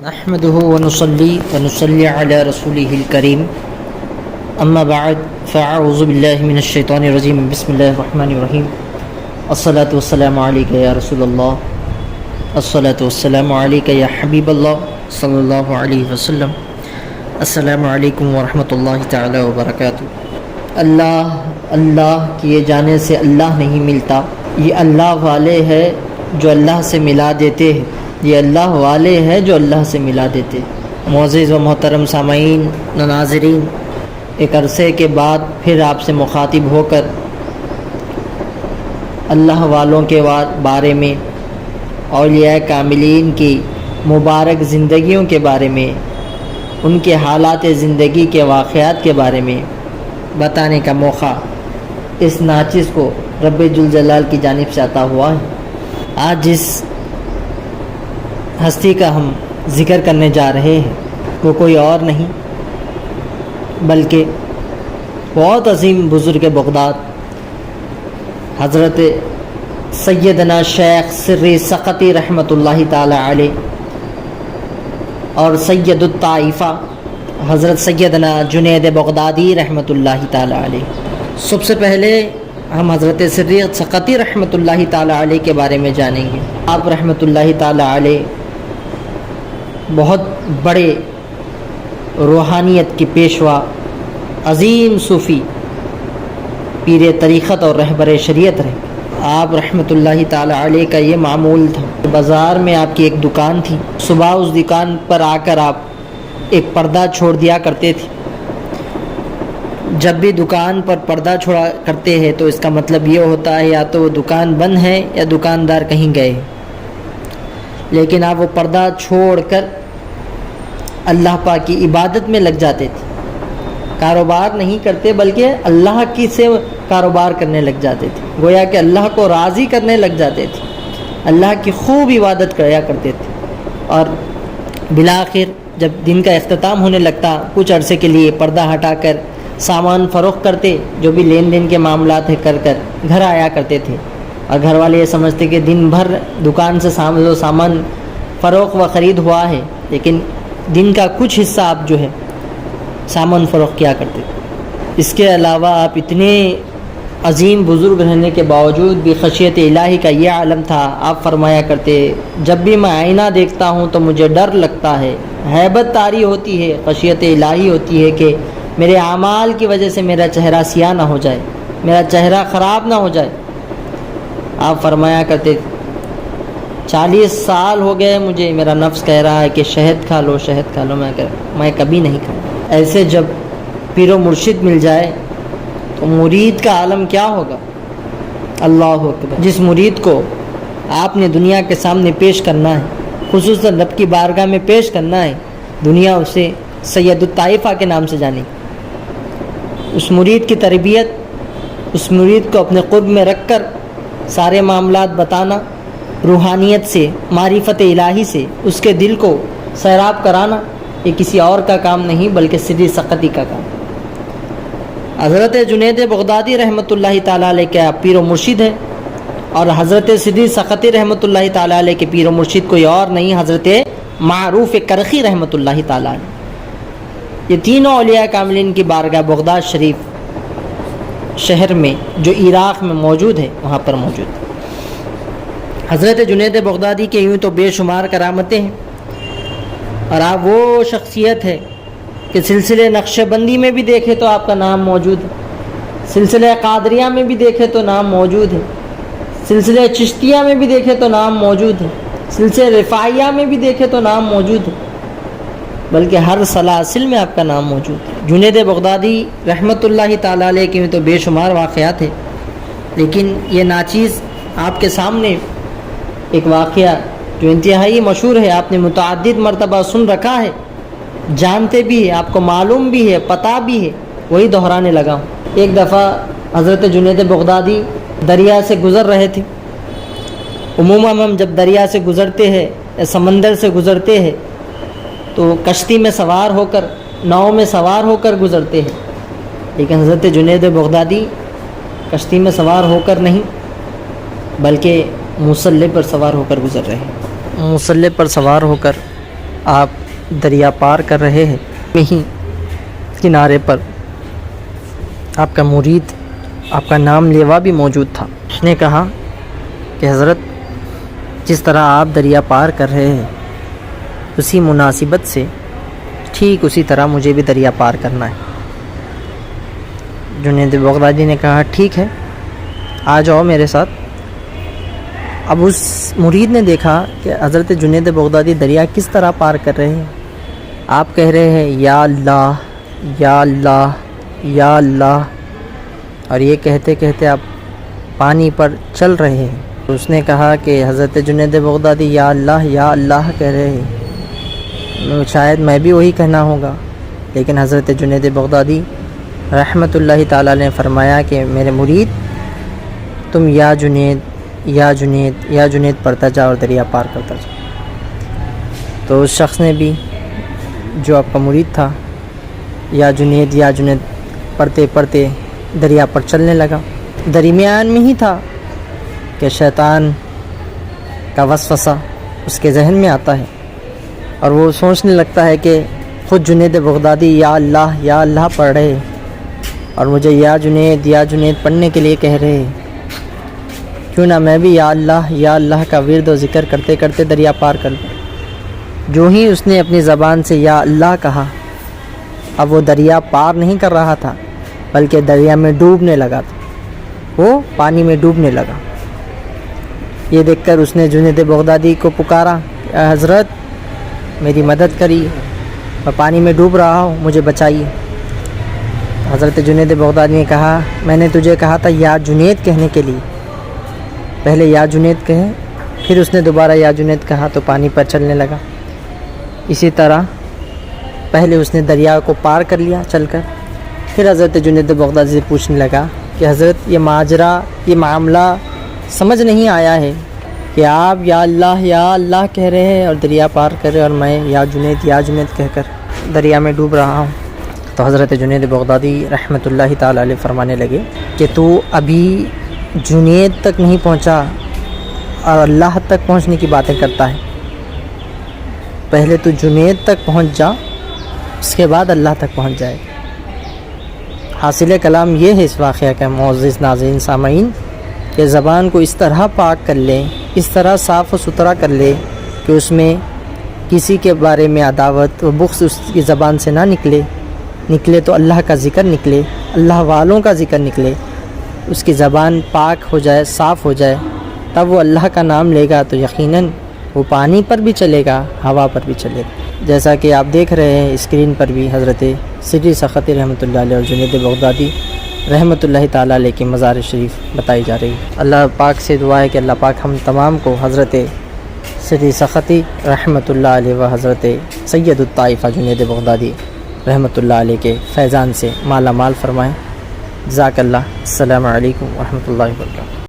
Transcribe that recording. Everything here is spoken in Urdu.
نحمده ونصلي على رسوله الكريم اما بعد فاعوذ بالله من الشيطان الرجيم بسم الله الرحمن الرحيم الصلاة والسلام عليك يا رسول الله الصلاة والسلام عليك يا حبيب الله صلی اللہ علیہ وسلم السلام علیکم ورحمۃ اللہ تعالی وبرکاتہ۔ اللہ کیے جانے سے اللہ نہیں ملتا، یہ اللہ والے ہیں جو اللہ سے ملا دیتے ہیں، یہ اللہ والے ہیں جو اللہ سے ملا دیتے ہیں۔ معزز و محترم سامعین و ناظرین، ایک عرصے کے بعد پھر آپ سے مخاطب ہو کر اللہ والوں کے بارے میں، اولیاء کاملین کی مبارک زندگیوں کے بارے میں، ان کے حالات زندگی کے واقعات کے بارے میں بتانے کا موقع اس ناچز کو رب ذوالجلال کی جانب سے عطا ہوا ہے۔ آج جس ہستی کا ہم ذکر کرنے جا رہے ہیں وہ کوئی اور نہیں بلکہ بہت عظیم بزرگ بغداد حضرت سیدنا شیخ سری سقطی رحمۃ اللہ تعالی علیہ اور سید الطائفہ حضرت سیدنا جنید بغدادی رحمۃ اللہ تعالی علیہ۔ سب سے پہلے ہم حضرت سری سقطی رحمۃ اللہ تعالی علیہ کے بارے میں جانیں گے۔ آپ رحمۃ اللہ تعالی علیہ بہت بڑے روحانیت کی پیشوا، عظیم صوفی، پیر طریقت اور رہبر شریعت رہے۔ آپ رحمۃ اللہ تعالی علیہ کا یہ معمول تھا، بازار میں آپ کی ایک دکان تھی، صبح اس دکان پر آ کر آپ ایک پردہ چھوڑ دیا کرتے تھے۔ جب بھی دکان پر پردہ چھوڑا کرتے ہیں تو اس کا مطلب یہ ہوتا ہے یا تو وہ دکان بند ہے یا دکاندار کہیں گئے، لیکن آپ وہ پردہ چھوڑ کر اللہ پاک کی عبادت میں لگ جاتے تھے۔ کاروبار نہیں کرتے بلکہ اللہ کی سے کاروبار کرنے لگ جاتے تھے، گویا کہ اللہ کو راضی کرنے لگ جاتے تھے، اللہ کی خوب عبادت کیا کرتے تھے۔ اور بالآخر جب دن کا اختتام ہونے لگتا، کچھ عرصے کے لیے پردہ ہٹا کر سامان فروخت کرتے، جو بھی لین دین کے معاملات کر گھر آیا کرتے تھے، اور گھر والے یہ سمجھتے کہ دن بھر دکان سے سامان فروخت و خرید ہوا ہے، لیکن دن کا کچھ حصہ آپ جو ہے سامان فروخت کیا کرتے تھے۔ اس کے علاوہ آپ اتنے عظیم بزرگ رہنے کے باوجود بھی خشیت الہی کا یہ عالم تھا۔ آپ فرمایا کرتے، جب بھی میں آئینہ دیکھتا ہوں تو مجھے ڈر لگتا ہے، ہیبت طاری ہوتی ہے، خشیت الہی ہوتی ہے کہ میرے اعمال کی وجہ سے میرا چہرہ سیاہ نہ ہو جائے، میرا چہرہ خراب نہ ہو جائے۔ آپ فرمایا کرتے 40 سال ہو گئے مجھے، میرا نفس کہہ رہا ہے کہ شہد کھا لو، شہد کھا لو، میں کبھی نہیں کھاؤں۔ ایسے جب پیر و مرشد مل جائے تو مرید کا عالم کیا ہوگا؟ اللہ اکبر۔ جس مرید کو آپ نے دنیا کے سامنے پیش کرنا ہے، خصوصاً رب کی بارگاہ میں پیش کرنا ہے، دنیا اسے سید الطائفہ کے نام سے جانے، اس مرید کی تربیت، اس مرید کو اپنے قرب میں رکھ کر سارے معاملات بتانا، روحانیت سے، معرفت الہی سے اس کے دل کو سیراب کرانا، یہ کسی اور کا کام نہیں بلکہ سری سقطی کا کام۔ حضرت جنید بغدادی رحمۃ اللہ تعالی علیہ کا پیر و مرشد ہے، اور حضرت سری سقطی رحمۃ اللہ تعالی علیہ کے پیر و مرشد کوئی اور نہیں، حضرت معروف کرخی رحمۃ اللہ تعالی علیہ۔ یہ تینوں اولیاء کاملین کی بارگاہ بغداد شریف شہر میں جو عراق میں موجود ہے، وہاں پر موجود ہے۔ حضرت جنید بغدادی کے یوں تو بے شمار کرامتیں ہیں، اور آپ وہ شخصیت ہے کہ سلسلے نقش بندی میں بھی دیکھے تو آپ کا نام موجود ہے، سلسلہ قادریہ میں بھی دیکھے تو نام موجود ہے، سلسلہ چشتیہ میں بھی دیکھے تو نام موجود ہے، سلسلہ رفاعیہ میں بھی دیکھے تو نام موجود ہے، بلکہ ہر سلاسل میں آپ کا نام موجود ہے۔ جنید بغدادی رحمۃ اللہ تعالی علیہ کے تو بے شمار واقعات ہیں، لیکن یہ ناچیز آپ کے سامنے ایک واقعہ جو انتہائی مشہور ہے، آپ نے متعدد مرتبہ سن رکھا ہے، جانتے بھی ہیں، آپ کو معلوم بھی ہے، پتہ بھی ہے، وہی دہرانے لگا ہوں۔ ایک دفعہ حضرت جنید بغدادی دریا سے گزر رہے تھے۔ عموماً ہم جب دریا سے گزرتے ہیں یا سمندر سے گزرتے ہیں تو کشتی میں سوار ہو کر، ناؤ میں سوار ہو کر گزرتے ہیں، لیکن حضرت جنید بغدادی کشتی میں سوار ہو کر نہیں بلکہ مصلی پر سوار ہو کر گزر رہے ہیں۔ مصلی پر سوار ہو کر آپ دریا پار کر رہے ہیں، وہیں کنارے پر آپ کا مرید، آپ کا نام لیوا بھی موجود تھا۔ اس نے کہا کہ حضرت جس طرح آپ دریا پار کر رہے ہیں اسی مناسبت سے ٹھیک اسی طرح مجھے بھی دریا پار کرنا ہے۔ جنید بغدادی نے کہا ٹھیک ہے، آ جاؤ میرے ساتھ۔ اب اس مرید نے دیکھا کہ حضرت جنید بغدادی دریا کس طرح پار کر رہے ہیں۔ آپ کہہ رہے ہیں یا اللہ یا اللہ یا اللہ، اور یہ کہتے کہتے آپ پانی پر چل رہے ہیں۔ تو اس نے کہا کہ حضرت جنید بغدادی یا اللہ کہہ رہے ہیں، شاید میں بھی وہی کہنا ہوگا، لیکن حضرت جنید بغدادی رحمۃ اللہ تعالیٰ نے فرمایا کہ میرے مرید تم یا جنید یا جنید یا جنید پڑھتا جا اور دریا پار کرتا جا۔ تو اس شخص نے بھی، جو آپ کا مرید تھا، یا جنید پڑھتے پڑھتے دریا پر چلنے لگا۔ درمیان میں ہی تھا کہ شیطان کا وسوسہ اس کے ذہن میں آتا ہے اور وہ سوچنے لگتا ہے کہ خود جنید بغدادی یا اللہ پڑھ رہے اور مجھے یا جنید پڑھنے کے لیے کہہ رہے ہیں، کیوں نہ میں بھی یا اللہ کا ورد و ذکر کرتے کرتے دریا پار کر لوں۔ جو ہی اس نے اپنی زبان سے یا اللہ کہا، اب وہ دریا پار نہیں کر رہا تھا بلکہ دریا میں ڈوبنے لگا تھا، وہ پانی میں ڈوبنے لگا۔ یہ دیکھ کر اس نے جنید بغدادی کو پکارا کہ حضرت میری مدد کریے، میں پانی میں ڈوب رہا ہوں، مجھے بچائیے۔ حضرت جنید بغدادی نے کہا میں نے تجھے کہا تھا یا جنید کہنے کے لیے، پہلے یا جنید کہے، پھر اس نے دوبارہ یا جنید کہا تو پانی پر چلنے لگا۔ اسی طرح پہلے اس نے دریا کو پار کر لیا چل کر، پھر حضرت جنید بغدادی سے پوچھنے لگا کہ حضرت یہ ماجرا، یہ معاملہ سمجھ نہیں آیا ہے کہ آپ یا اللہ کہہ رہے ہیں اور دریا پار کر رہے اور میں یا جنید کہہ کر دریا میں ڈوب رہا ہوں۔ تو حضرت جنید بغدادی رحمۃ اللہ تعالیٰ علیہ فرمانے لگے کہ تو ابھی جنید تک نہیں پہنچا اور اللہ تک پہنچنے کی باتیں کرتا ہے، پہلے تو جنید تک پہنچ جا، اس کے بعد اللہ تک پہنچ جائے۔ حاصل کلام یہ ہے اس واقعہ کا معزز ناظرین سامعین، کہ زبان کو اس طرح پاک کر لیں، اس طرح صاف و ستھرا کر لے کہ اس میں کسی کے بارے میں عداوت و بغض اس کی زبان سے نہ نکلے تو اللہ کا ذکر نکلے، اللہ والوں کا ذکر نکلے، اس کی زبان پاک ہو جائے، صاف ہو جائے، تب وہ اللہ کا نام لے گا تو یقیناً وہ پانی پر بھی چلے گا، ہوا پر بھی چلے گا۔ جیسا کہ آپ دیکھ رہے ہیں اسکرین پر بھی حضرت سری سختی رحمۃ اللہ علیہ اور جنید بغدادی رحمۃ اللہ تعالیٰ علیہ کی مزار شریف بتائی جا رہی ہے۔ اللہ پاک سے دعا ہے کہ اللہ پاک ہم تمام کو حضرت سری سختی رحمۃ اللہ علیہ و حضرت سید الطائفہ جنید بغدادی رحمۃ اللہ علیہ کے فیضان سے مالا مال فرمائیں۔ جزاک اللہ۔ السلام علیکم ورحمۃ اللہ وبرکاتہ۔